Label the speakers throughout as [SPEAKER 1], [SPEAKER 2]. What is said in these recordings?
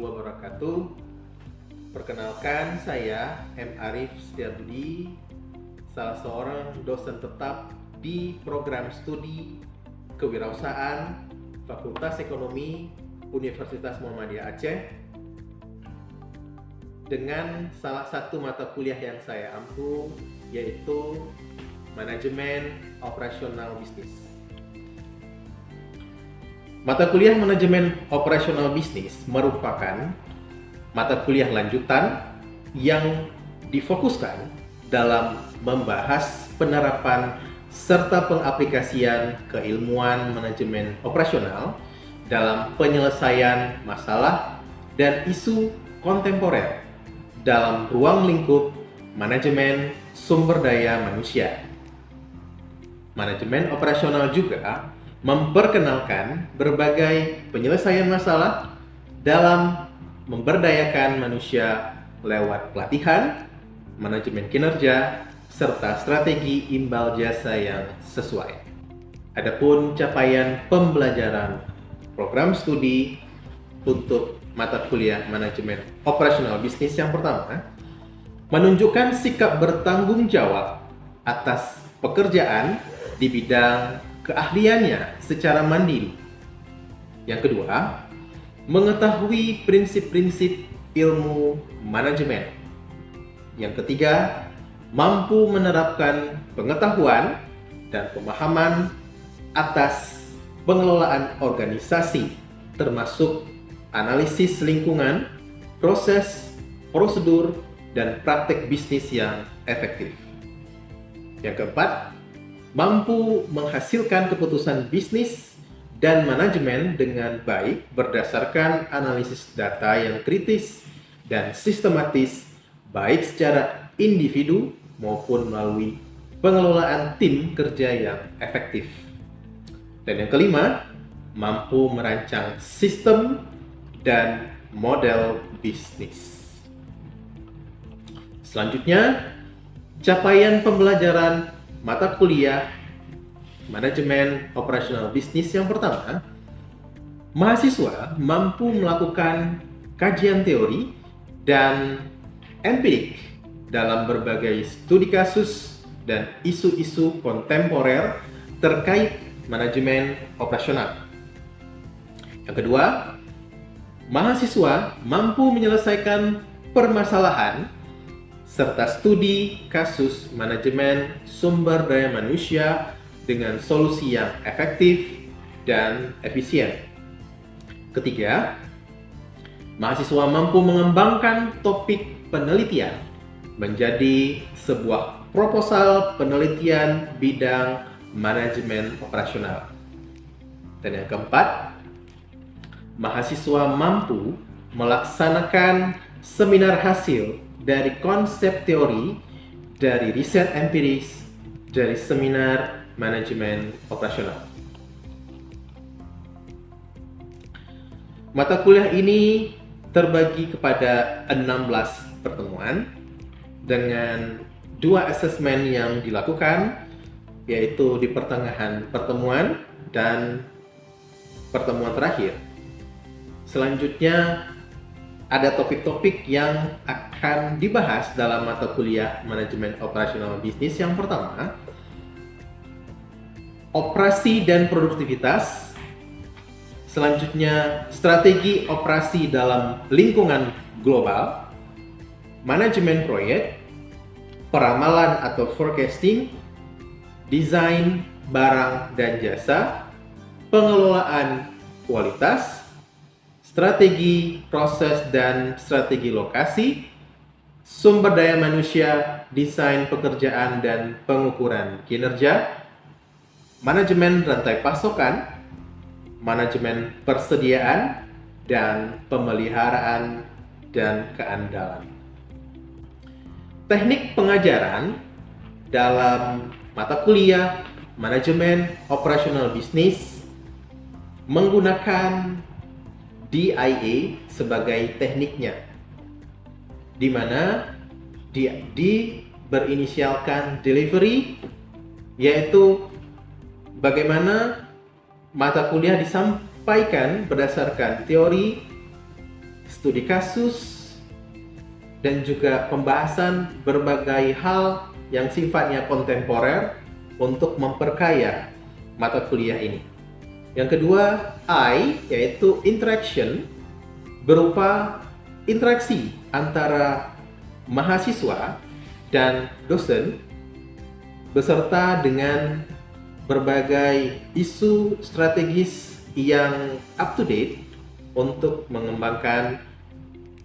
[SPEAKER 1] wabarakatuh. Perkenalkan, saya M. Arif Setiabudi, salah seorang dosen tetap di program studi kewirausahaan Fakultas Ekonomi Universitas Muhammadiyah Aceh, dengan salah satu mata kuliah yang saya ampu, yaitu Manajemen Operasional Bisnis. Mata kuliah Manajemen Operasional Bisnis merupakan mata kuliah lanjutan yang difokuskan dalam membahas penerapan serta pengaplikasian keilmuan manajemen operasional dalam penyelesaian masalah dan isu kontemporer dalam ruang lingkup manajemen sumber daya manusia. Manajemen operasional juga memperkenalkan berbagai penyelesaian masalah dalam memberdayakan manusia lewat pelatihan, manajemen kinerja, serta strategi imbal jasa yang sesuai. Adapun capaian pembelajaran program studi untuk mata kuliah manajemen operasional bisnis yang pertama menunjukkan sikap bertanggung jawab atas pekerjaan di bidang keahliannya secara mandiri. Yang kedua, mengetahui prinsip-prinsip ilmu manajemen. Yang ketiga, mampu menerapkan pengetahuan dan pemahaman atas pengelolaan organisasi, termasuk analisis lingkungan, proses, prosedur, dan praktek bisnis yang efektif. Yang keempat, mampu menghasilkan keputusan bisnis dan manajemen dengan baik berdasarkan analisis data yang kritis dan sistematis, baik secara individu maupun melalui pengelolaan tim kerja yang efektif. Dan yang kelima, mampu merancang sistem dan model bisnis. Selanjutnya, capaian pembelajaran mata kuliah Manajemen Operasional Bisnis yang pertama, mahasiswa mampu melakukan kajian teori dan empirik dalam berbagai studi kasus dan isu-isu kontemporer terkait manajemen operasional. Yang kedua, mahasiswa mampu menyelesaikan permasalahan serta studi kasus manajemen sumber daya manusia dengan solusi yang efektif dan efisien. Ketiga, mahasiswa mampu mengembangkan topik penelitian menjadi sebuah proposal penelitian bidang manajemen operasional. Dan yang keempat, mahasiswa mampu melaksanakan seminar hasil dari konsep teori, dari riset empiris, dari seminar manajemen operasional. Mata kuliah ini terbagi kepada 16 pertemuan dengan 2 asesmen yang dilakukan, yaitu di pertengahan pertemuan dan pertemuan terakhir. Selanjutnya ada topik-topik yang akan dibahas dalam mata kuliah Manajemen Operasional Bisnis. Yang pertama, operasi dan produktivitas. Selanjutnya, strategi operasi dalam lingkungan global, manajemen proyek, peramalan atau forecasting, desain barang dan jasa, pengelolaan kualitas, strategi proses dan strategi lokasi, sumber daya manusia, desain pekerjaan dan pengukuran kinerja, manajemen rantai pasokan, manajemen persediaan, dan pemeliharaan dan keandalan. Teknik pengajaran dalam mata kuliah Manajemen Operasional Bisnis menggunakan DIA sebagai tekniknya, di mana di berinisialkan delivery, yaitu bagaimana mata kuliah disampaikan berdasarkan teori, studi kasus, dan juga pembahasan berbagai hal yang sifatnya kontemporer untuk memperkaya mata kuliah ini. Yang kedua, I, yaitu interaction, berupa interaksi antara mahasiswa dan dosen beserta dengan berbagai isu strategis yang up to date untuk mengembangkan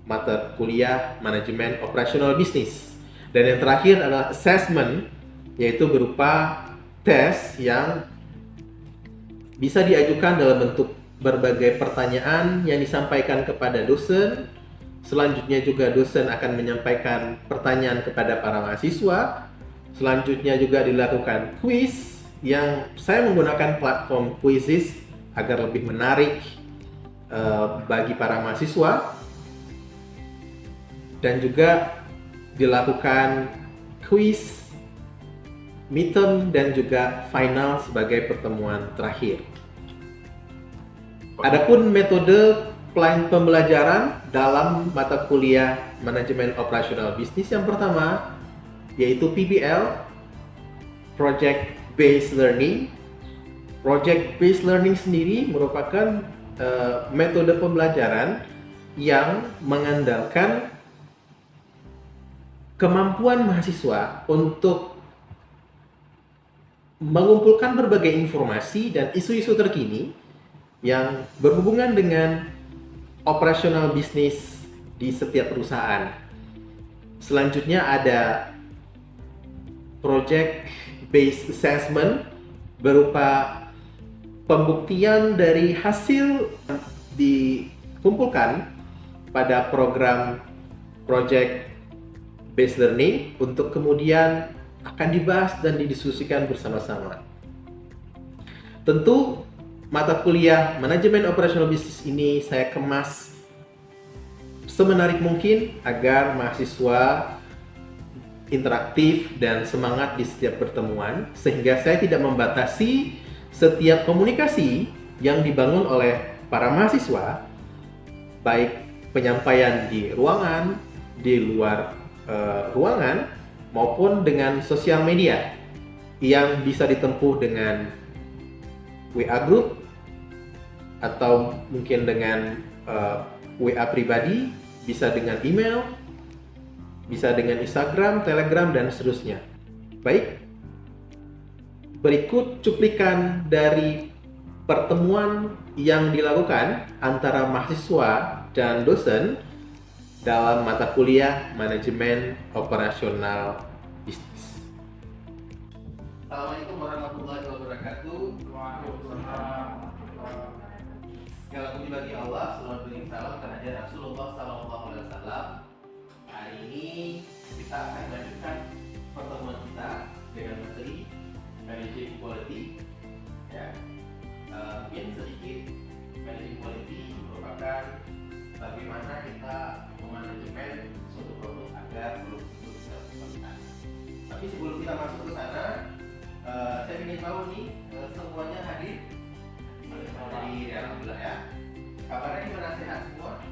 [SPEAKER 1] mata kuliah manajemen operasional bisnis. Dan yang terakhir adalah assessment, yaitu berupa tes yang bisa diajukan dalam bentuk berbagai pertanyaan yang disampaikan kepada dosen. Selanjutnya juga dosen akan menyampaikan pertanyaan kepada para mahasiswa. Selanjutnya juga dilakukan quiz yang saya menggunakan platform Quizizz agar lebih menarik bagi para mahasiswa. Dan juga dilakukan quiz, midterm, dan juga final sebagai pertemuan terakhir. Adapun metode pembelajaran dalam mata kuliah manajemen operasional bisnis yang pertama yaitu PBL, Project Based Learning. Project Based Learning sendiri merupakan metode pembelajaran yang mengandalkan kemampuan mahasiswa untuk mengumpulkan berbagai informasi dan isu-isu terkini yang berhubungan dengan operasional bisnis di setiap perusahaan. Selanjutnya ada Project Based Assessment, berupa pembuktian dari hasil dikumpulkan pada program Project Based Learning untuk kemudian akan dibahas dan didiskusikan bersama-sama. Tentu mata kuliah manajemen operasional bisnis ini saya kemas semenarik mungkin agar mahasiswa interaktif dan semangat di setiap pertemuan, sehingga saya tidak membatasi setiap komunikasi yang dibangun oleh para mahasiswa, baik penyampaian di ruangan, di luar ruangan, maupun dengan sosial media yang bisa ditempuh dengan WA group atau mungkin dengan WA pribadi, bisa dengan email, bisa dengan Instagram, Telegram, dan seterusnya. Baik, berikut cuplikan dari pertemuan yang dilakukan antara mahasiswa dan dosen dalam mata kuliah manajemen operasional bisnis. Assalamualaikum warahmatullahi wabarakatuh. Segala puji bagi Allah, salawat beriring salam kepada Rasulullah SAW. Hari ini kita akan melanjutkan pertemuan kita dengan materi Managing Quality. Ya, mungkin sedikit Managing Quality merupakan bagaimana kita memanajemen suatu produk agar produk itu bisa berkualitas. Tapi sebelum kita masuk ke sana, saya ingin tahu nih, semuanya hadir? Hadir, alhamdulillah ya. Kabarnya gimana, sehat semua?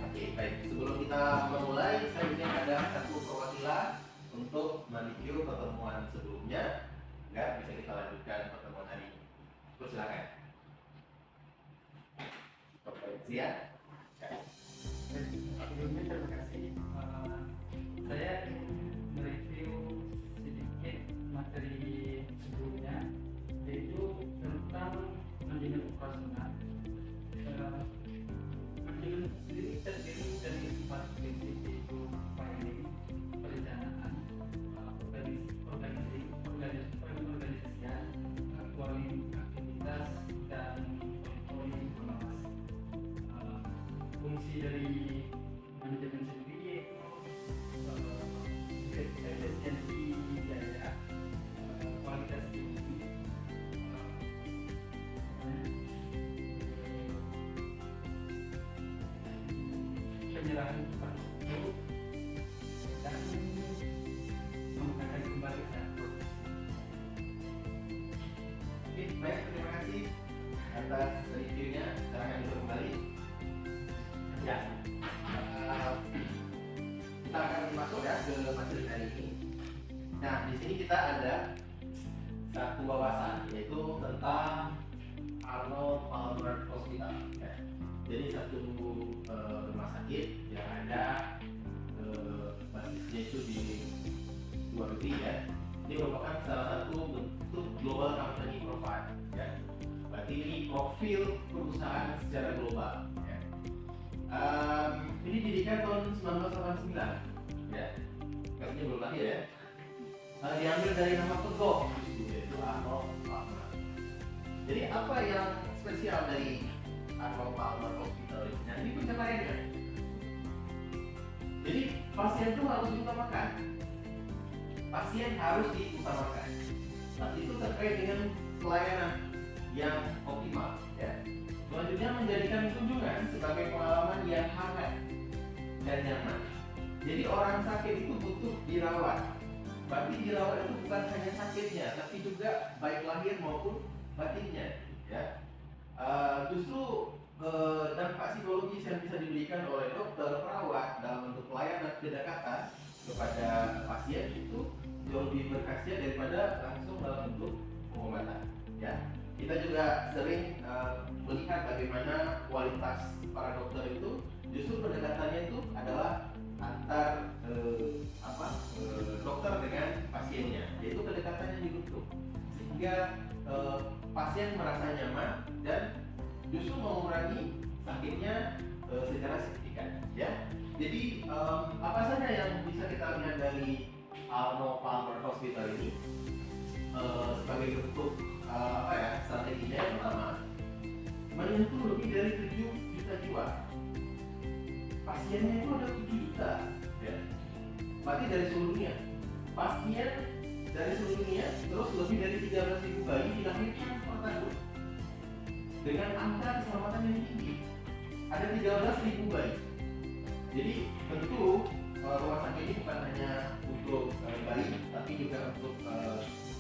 [SPEAKER 1] Oke, baik. Sebelum kita memulai, saya ingin ada satu perwakilan untuk mereview pertemuan sebelumnya agar bisa kita lanjutkan pertemuan hari ini. Silakan. Siap.
[SPEAKER 2] Sebelumnya terima kasih. Saya ingin mereview sedikit materi sebelumnya, yaitu tentang manajemen operasional. Manajemen sendiri terdiri dari 4 prinsip, yaitu planning, perencanaan, organisasian, monitoring aktivitas, dan monitoring pengawas. Fungsi dari manajemen sendiri yaitu efisiensi biaya, kualitas tinggi, penyerahan cepat waktu, dan menggunakan kembali produksi.
[SPEAKER 1] Oke, baik, terima kasih atas reviewnya. Silakan duduk kembali. Ya, kita akan masuk ya ke materi hari ini. Nah, di sini kita ada satu wawasan yaitu tentang Arnold Palmer Hospital. Ya. Jadi satu rumah sakit yang ada basisnya itu di luar negeri ya. Ini merupakan salah satu bentuk global company profile. Ya. Berarti ini profil perusahaan secara global. Ya. Ini didirikan tahun 1989. Ya. Kasihnya belum lahir ya. Diambil dari nama pegawai yaitu Arnold Palmer. Jadi apa yang spesial dari Arnold Palmer Hospital ini? Nah, ini pencapaiannya. Jadi pasien itu harus diutamakan. Pasien harus diutamakan. Nah, itu terkait dengan pelayanan yang optimal. Ya. Selanjutnya menjadikan kunjungan sebagai pengalaman yang hangat dan nyaman. Jadi orang sakit itu butuh dirawat. Berarti dirawat itu bukan hanya sakitnya, tapi juga baik lahir maupun batinnya. Ya. Justru dampak psikologis yang bisa diberikan oleh dokter, perawat dalam bentuk pelayanan kedekatan kepada pasien itu jauh lebih berkhasiat daripada langsung dalam bentuk pengobatan. Ya. Kita juga sering melihat bagaimana kualitas para dokter itu justru pendekatannya itu adalah antar dokter dengan pasiennya, yaitu kedekatannya dibentuk sehingga pasien merasa nyaman dan justru mengurangi sakitnya secara signifikan. Ya, jadi apa saja yang bisa kita lihat dari Arnold Palmer Hospital ini sebagai bentuk strateginya? Yang pertama, menyentuh lebih dari 7 juta jiwa. Pasiennya itu ada 7 juta, ya. Berarti dari seluruh dunia. Pasien dari seluruh dunia, terus lebih dari 13.000 bayi dilahirkan per tahun dengan angka keselamatan yang tinggi. Ada 13.000 bayi. Jadi tentu rumah sakit ini bukan hanya untuk bayi, tapi juga untuk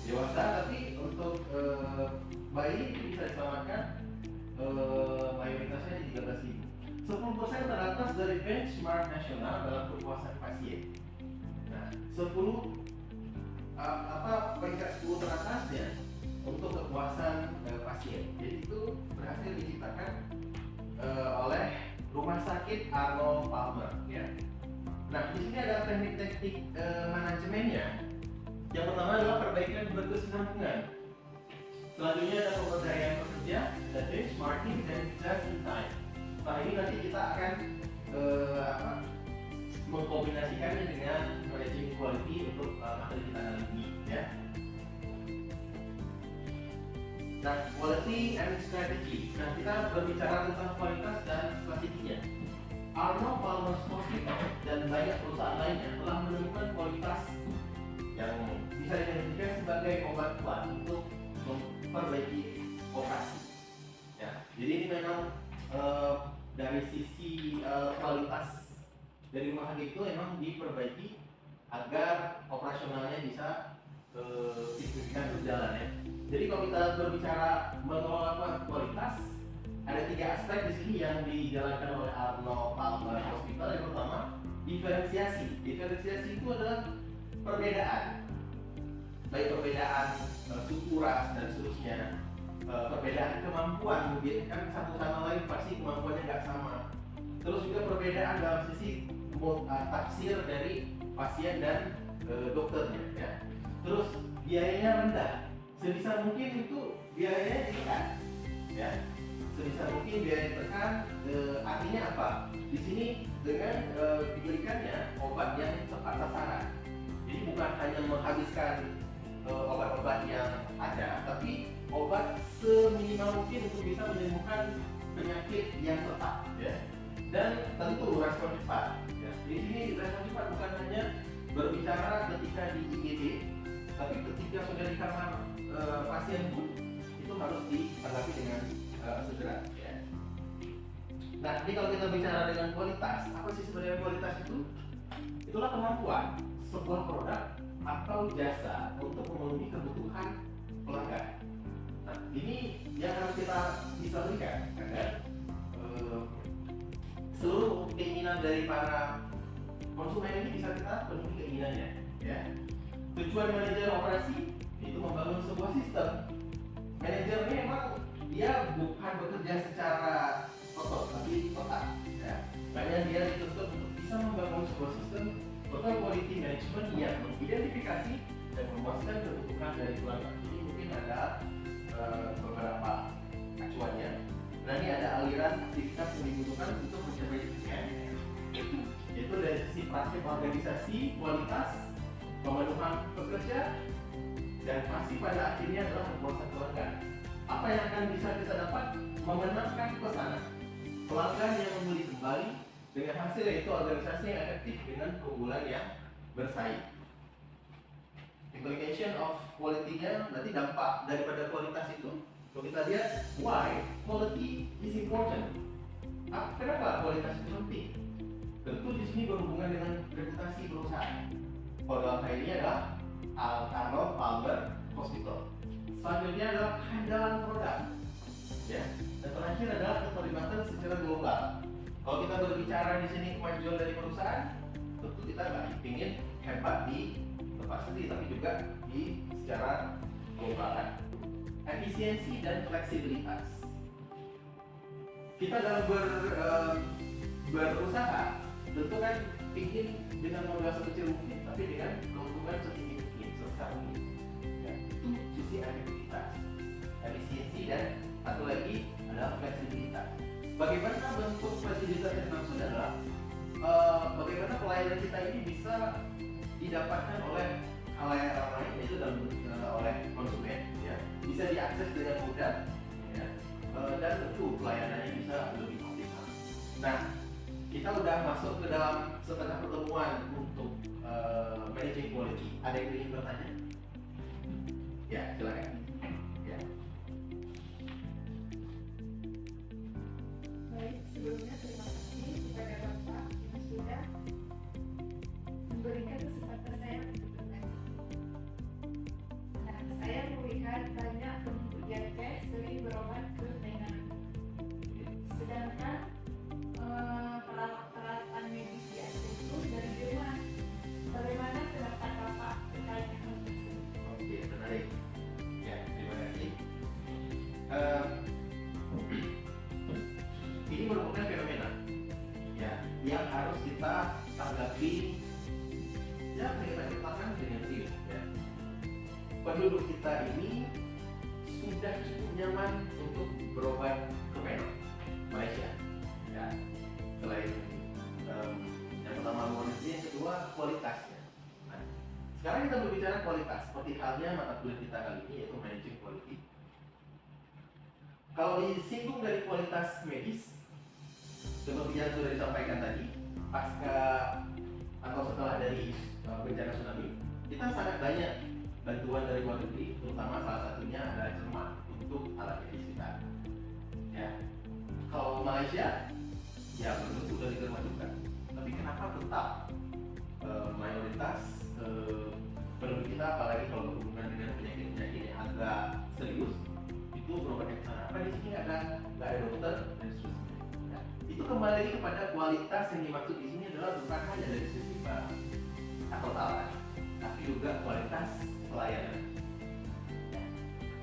[SPEAKER 1] dewasa. Tapi untuk bayi itu bisa diselamatkan mayoritasnya di 13.000. 10% teratas dari benchmark nasional dalam kepuasan pasien. Nah, 10 peringkat 10 teratasnya untuk kepuasan pasien. Jadi itu berhasil diciptakan oleh Rumah Sakit Arnold Palmer. Ya. Nah, di sini ada teknik-teknik manajemennya. Yang pertama adalah perbaikan berkesinambungan. Selanjutnya ada pemberdayaan pekerja, ada benchmarking dan just in time. Nah, ini nanti kita akan mengkombinasikannya dengan managing quality untuk materi kita kali ini, ya. Nah, quality and strategy. Nah, kita berbicara tentang kualitas dan strateginya. Arnold Palmer Hospital dan banyak perusahaan lainnya telah menemukan kualitas yang bisa didefinisikan sebagai obat kuat untuk memperbaiki operasi. Ya, jadi ini memang dari sisi kualitas dari rumah sakit itu memang diperbaiki agar operasionalnya bisa signifikan berjalan, ya. Jadi kalau kita berbicara mengelola kualitas, ada 3 aspek di sini yang dijalankan oleh Arnold Palmer Hospital. Yang pertama, diferensiasi. Diferensiasi itu adalah perbedaan, baik perbedaan suku, ras dan seterusnya. Perbedaan kemampuan, kan satu sama lain pasti kemampuannya nggak sama. Terus juga perbedaan dalam sisi tafsir dari pasien dan dokternya, ya. Terus biayanya rendah, sebisa mungkin itu biayanya ditekan, ya. Sebisa mungkin biaya ditekan, artinya apa? Di sini dengan diberikannya obat yang tepat sasaran. Jadi bukan hanya menghabiskan obat-obat yang ada, tapi obat seminimal mungkin untuk bisa menyembuhkan penyakit yang tetap, ya. Dan tentu respon cepat. Ya. Di sini respon cepat bukan hanya berbicara ketika di IGD, tapi ketika sudah di kamar pasien pun itu harus ditanggapi dengan segera. Ya. Nah, jadi kalau kita bicara dengan kualitas, apa sih sebenarnya kualitas itu? Itulah kemampuan sebuah produk atau jasa untuk memenuhi kebutuhan pelanggan. Nah, ini yang harus kita bisa lihat, agar seluruh keinginan dari para konsumen ini bisa kita penuhi keinginannya, ya. Tujuan manajer operasi itu membangun sebuah sistem. Manajer ini memang dia bukan bekerja secara otot, tapi otak, ya. Makanya dia dituntut untuk bisa membangun sebuah sistem total quality management yang mengidentifikasi dan memuaskan kebutuhan dari pelanggan. Ini mungkin ada beberapa acuannya. Nah, ini ada aliran aktivitas yang dibutuhkan untuk mencapai tujuan, yaitu dari sisi praktik organisasi, kualitas, pemenuhan pekerja, dan pasti pada akhirnya adalah kepuasan pelanggan. Apa yang akan bisa kita dapat? Memenangkan pesanan pelanggan yang membeli kembali dengan hasil yaitu organisasi yang efektif dengan keunggulan yang bersaing. Implication of quality-nya berarti dampak daripada kualitas itu. Kalau kita lihat why quality is important. Kenapa kualitas itu penting? Tentu di sini berhubungan dengan reputasi perusahaan. Kalau dalam hal ini adalah Arnold Palmer Hospital. Selanjutnya adalah kehandalan produk, ya. Dan terakhir adalah keterlibatan secara global. Kalau kita berbicara di sini kemajuan dari perusahaan, tentu kita nggak ingin hebat di tempat sendiri, tapi juga di secara global. Efisiensi dan fleksibilitas. Kita dalam berusaha tentu kan ingin dengan modal sekecil mungkin, tapi dengan keuntungan setinggi mungkin, sebesar mungkin. Ya, itu sisi efektivitas, efisiensi, dan satu lagi adalah fleksibilitas. Bagaimana bentuk fleksibilitas yang dimaksud adalah bagaimana pelayanan kita ini bisa didapatkan oleh halayak ramai, yaitu oleh konsumen, ya, bisa diakses dengan mudah, ya, dan tentu pelayanannya bisa lebih optimal. Nah, kita udah masuk ke dalam setengah pertemuan untuk managing quality. Ada yang ingin bertanya? Ya, silakan. Ya.
[SPEAKER 3] Baik, sebelumnya terima kasih kepada Bapak yang sudah memberikan kesempatan saya untuk bertanya. Nah, saya melihat banyak penduduk Aceh sering berobat ke Thailand. Sedangkan peralatan medis di Aceh itu dari rumah. Bagaimana pendapat Bapak terkait hal tersebut?
[SPEAKER 1] Oke, menarik. Ya, terima kasih. Ini merupakan fenomena, ya, yang harus kita tanggapi, ya, kita katakan dengan serius, ya. Penduduk kita ini sudah cukup nyaman untuk berobat ke Malaysia, ya. Selain yang pertama luar negeri, yang kedua kualitasnya. Nah, sekarang kita berbicara kualitas, seperti halnya mata kuliah kita kali ini, yaitu managing quality. Kalau disinggung dari kualitas medis, seperti yang sudah disampaikan tadi, pasca atau setelah dari bencana tsunami, kita sangat banyak bantuan dari luar negeri, terutama salah satunya adalah Jerman untuk alat medis kita. Ya, kalau Malaysia, ya belum tentu dari Jerman juga. Tapi kenapa tetap mayoritas penduduk kita, apalagi kalau berhubungan dengan penyakit-penyakit yang agak serius, itu berobat ke sana. Apa di sini nggak ada dokter dan seterusnya. Nah, itu kembali lagi kepada kualitas yang dimaksud di sini adalah bukan hanya dari sisi barang atau alat, tapi juga kualitas pelayanan.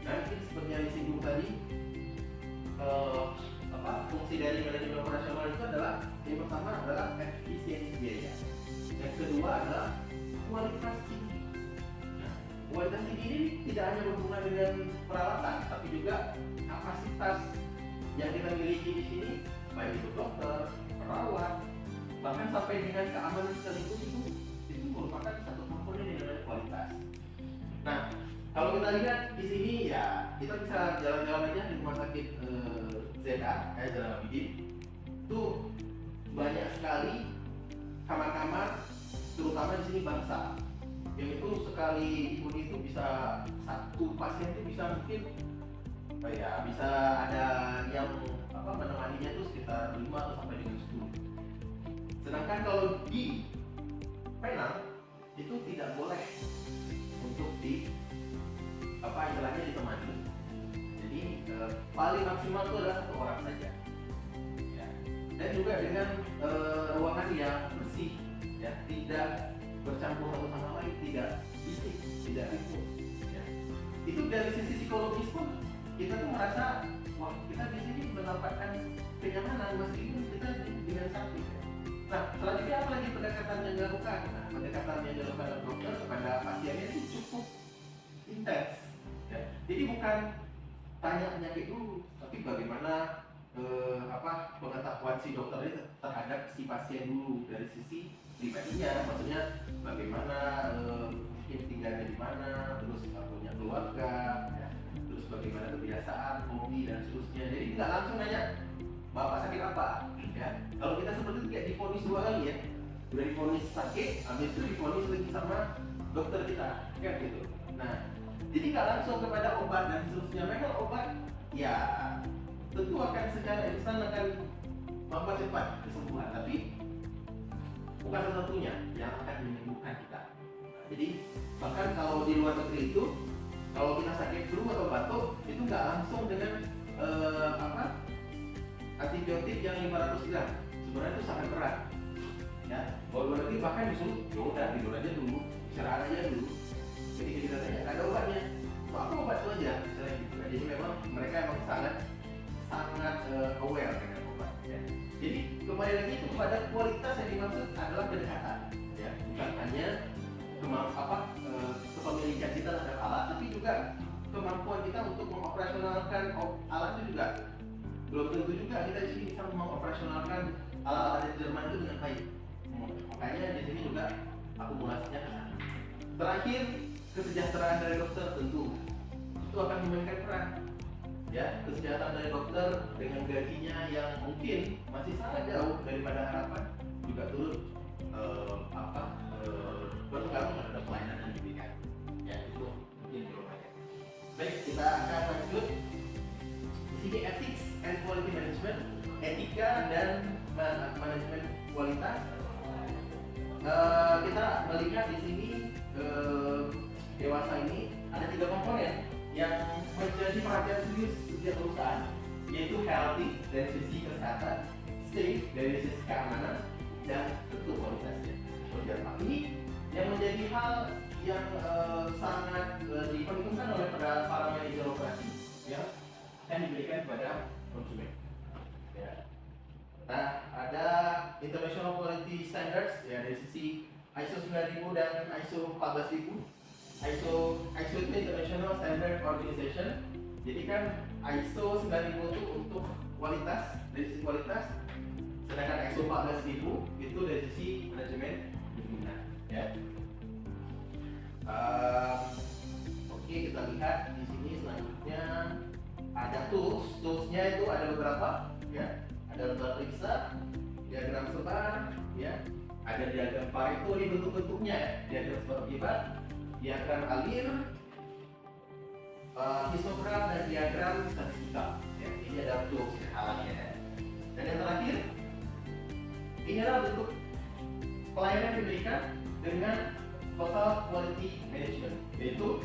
[SPEAKER 1] Nah, mungkin seperti yang disinggung tadi, fungsi dari manajemen operasional itu adalah yang pertama adalah efisiensi biaya, yang kedua adalah kualitas tinggi. Nah, kualitas tinggi ini tidak hanya berhubungan dengan peralatan, tapi juga kapasitas yang kita miliki di sini, baik itu dokter, perawat, bahkan sampai dengan keamanan sekaligus itu merupakan satu komponen yang namanya kualitas. Nah, kalau kita lihat di sini, ya kita bisa jalan-jalan aja di rumah sakit ZA, Jalan Abidin, itu banyak sekali kamar-kamar, terutama di sini bangsa, yang itu sekali dihuni itu bisa satu pasien itu bisa mungkin bisa ada yang menemaninya itu sekitar 5 atau sampai dengan 10. Sedangkan kalau di Penang itu tidak boleh untuk istilahnya ditemani. Jadi paling maksimal itu adalah 1 orang saja. Ya. Dan juga dengan ruangan tidak bercampur satu sama lain, tidak bisik, tidak ribut. Ya. Itu dari sisi psikologis pun kita tuh merasa wah kita di sini mendapatkan kenyamanan meskipun kita dengan sakit. Nah, selanjutnya apa lagi pendekatan yang dilakukan? Nah, pendekatan yang dilakukan oleh dokter kepada pasiennya itu cukup intens. Ya. Jadi bukan tanya penyakit dulu, tapi bagaimana pengetahuan si dokter itu terhadap si pasien dulu dari sisi pribadinya, maksudnya bagaimana mungkin tinggalnya di mana, terus punya keluarga, ya. Terus bagaimana kebiasaan, hobi dan seterusnya. Jadi nggak langsung nanya bapak sakit apa, ya. Kalau kita seperti itu kayak divonis 2 kali ya, udah divonis sakit, habis itu divonis lagi sama dokter kita, kan gitu. Nah, jadi nggak langsung kepada obat dan seterusnya. Memang obat, ya tentu akan secara instan akan mempercepat kesembuhan, tapi bukan satu-satunya yang akan menyembuhkan kita. Jadi bahkan kalau di luar negeri itu, kalau kita sakit flu atau batuk itu nggak langsung dengan antibiotik yang 500 gram, sebenarnya itu sangat berat. Ya, kalau luar negeri bahkan disuruh udah tidur aja dulu, istirahat aja dulu. Jadi kita tanya nggak ada obatnya, apa obat itu aja, misalnya gitu. Jadi memang mereka emang sangat aware dengan obat. Ya. Jadi kembali lagi itu pada kualitas yang dimaksud adalah kedekatan, ya, bukan hanya kepemilikan kita terhadap alat, tapi juga kemampuan kita untuk mengoperasionalkan alat itu juga belum tentu juga kita di sini bisa mengoperasionalkan alat-alat di Jerman itu dengan baik. Makanya di sini juga akumulasinya ke sana. Terakhir, kesejahteraan dari dokter tentu itu akan memainkan peran. Ya, kesejahteraan dari dokter dengan gajinya yang mungkin masih sangat jauh daripada harapan juga turut berpengaruh terhadap pelayanan yang diberikan. Ya, itu mungkin belum banyak. Baik, kita akan lanjut. Di sini ethics and quality management, etika dan manajemen kualitas. Kita melihat di sini dewasa ini ada 3 komponen yang menjadi perhatian serius setiap perusahaan, yaitu healthy dari sisi kesehatan, safe dari sisi keamanan, dan tentu kualitasnya. Seperti apa? Ini yang menjadi hal yang sangat diperhitungkan oleh para manajer operasi yang akan diberikan kepada konsumen. Ya. Nah, ada International Quality Standards ya dari sisi ISO 9000 dan ISO 14000. ISO itu International Standard Organization. Jadi kan ISO 9000 itu untuk kualitas, dari sisi kualitas, sedangkan ISO 14000 itu dari sisi manajemen pembinaan. Ya. Oke, kita lihat di sini selanjutnya ada toolsnya itu ada beberapa, ya. Ada lembar periksa, diagram sebar, ya. Ada diagram Pareto di bentuk-bentuknya, ya. Diagram sebar akibat, diagram alir, histogram dan diagram statistika. Ya, ini ada tools halannya. Ya. Dan yang terakhir, ini adalah bentuk pelayanan yang diberikan dengan total quality management, yaitu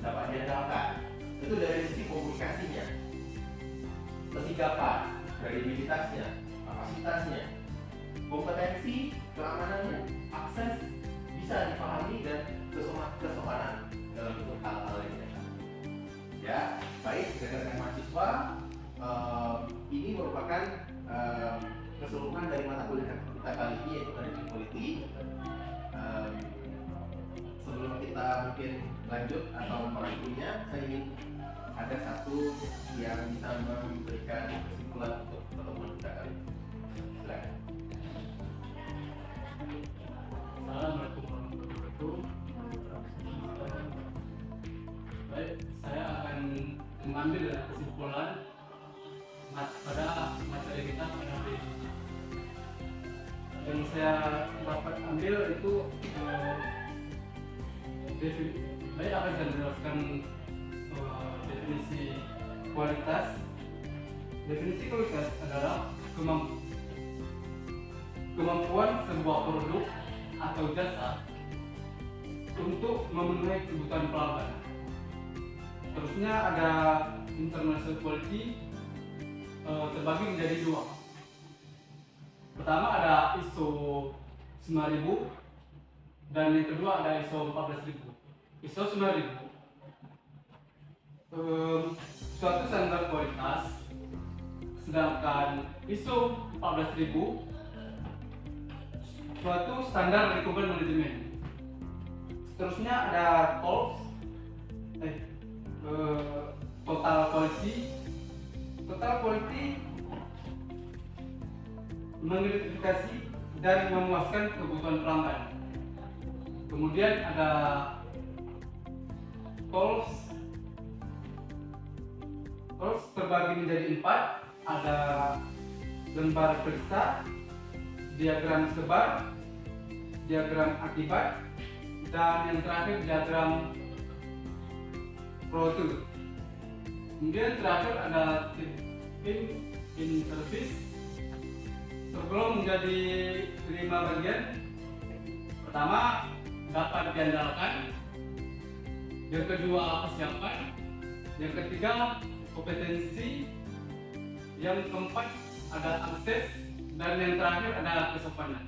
[SPEAKER 1] dapat diandalkan. Itu dari sisi komunikasinya, kesikapan, kredibilitasnya, kapasitasnya, kompetensi, keamanannya, akses bisa dipahami dan kesopanan dalam bentuk hal-hal lainnya. Ya, baik rekan-rekan mahasiswa, ini merupakan keseluruhan dari mata kuliah kita kali ini yaitu manajemen quality. Sebelum kita mungkin lanjut atau merangkumnya, saya ingin ada satu yang bisa memberikan kesimpulan untuk pertemuan kita kali ini. Silakan.
[SPEAKER 2] Assalamualaikum warahmatullahi wabarakatuh. Baik, saya akan mengambil kesimpulan pada materi kita pada hari ini. Yang saya dapat ambil itu baik akan saya jelaskan definisi kualitas. Definisi kualitas adalah kemampuan sebuah produk atau jasa untuk memenuhi kebutuhan pelanggan. Terusnya ada international quality, terbagi menjadi 2. Pertama ada ISO 9000
[SPEAKER 4] dan yang kedua ada ISO 14000. ISO 9000 suatu standar kualitas, sedangkan ISO 14000 suatu standar lingkungan manajemen. Seterusnya ada total quality. Total quality mengidentifikasi dan memuaskan kebutuhan pelanggan. Kemudian ada tools terbagi menjadi 4, ada lembar periksa, diagram sebar, diagram akibat, dan yang terakhir diagram produk. Kemudian terakhir ada tim in service, tergolong menjadi 5 bagian. Pertama, dapat diandalkan. Yang kedua, kesiapan. Yang ketiga, kompetensi. Yang keempat, ada akses. Dan yang terakhir, ada kesopanan.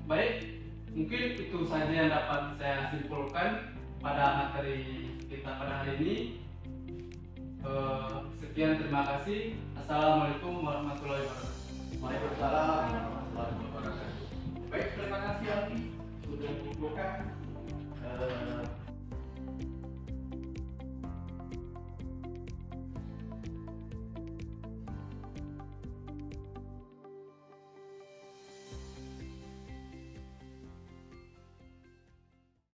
[SPEAKER 4] Baik, mungkin itu saja yang dapat saya simpulkan pada materi kita pada hari ini. Sekian, terima kasih. Assalamualaikum warahmatullahi wabarakatuh.
[SPEAKER 1] Waalaikumsalam warahmatullahi wabarakatuh.